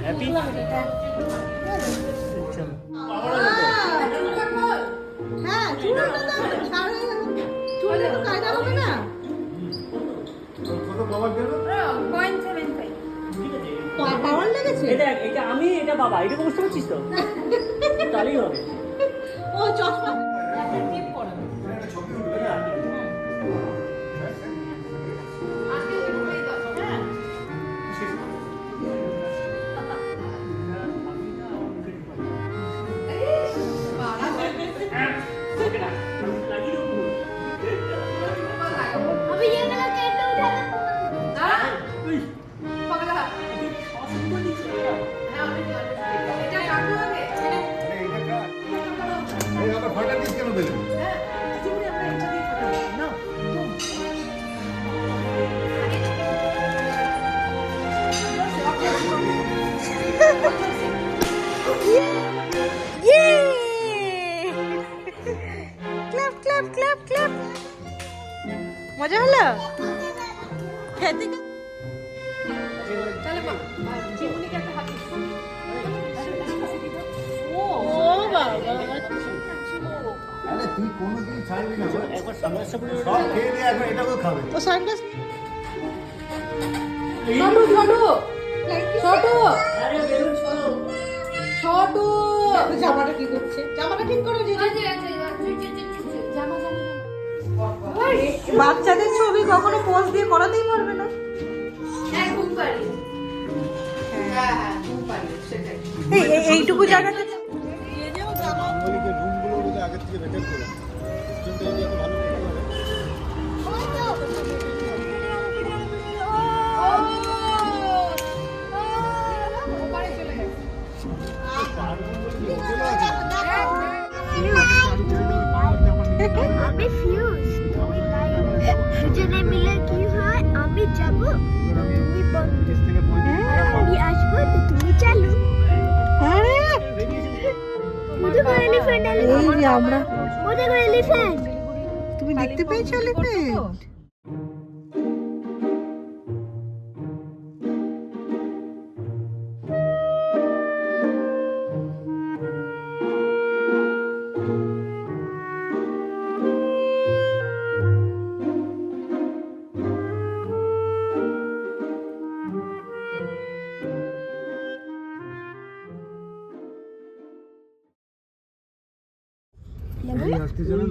Happy হ্যাঁ চুলটা তো সারা চুলে তো কায়দা হবে না। পাওয়ার লেগেছে এটা আমি এটা বাবা এটা বুঝতে পারছিস তো তাহলেই হবে ও চশমা টিপ পরাবে মজা হলো খেতে তুই কোনোদিন ছাড়বি না সব খেয়ে দিয়ে এখন এটাও খাবে তো সানগ্লাস ছোট জামাটা কি করছে জামাটা ঠিক করে দিদি বাচ্চাদের ছবি কখনো পোজ দিয়ে করাতেই পারবে না এইটুকু জায়গাতে বাঙালিকে রুমগুলো যদি আগের থেকে ভেকেট করে কিন্তু এই এত ভালো করতে পারে আমি ফিউজ তুমি গাই দুজনে মিলে কি হয় আমি যাব তুমি বন্ধু আমি আসবো তো তুমি চালু ওদের করে এলিফ্যান্ট এই আমরা ওদের করে এলিফ্যান্ট তুমি দেখতে পেয়েছো এলিফ্যান্ট আসতে জানো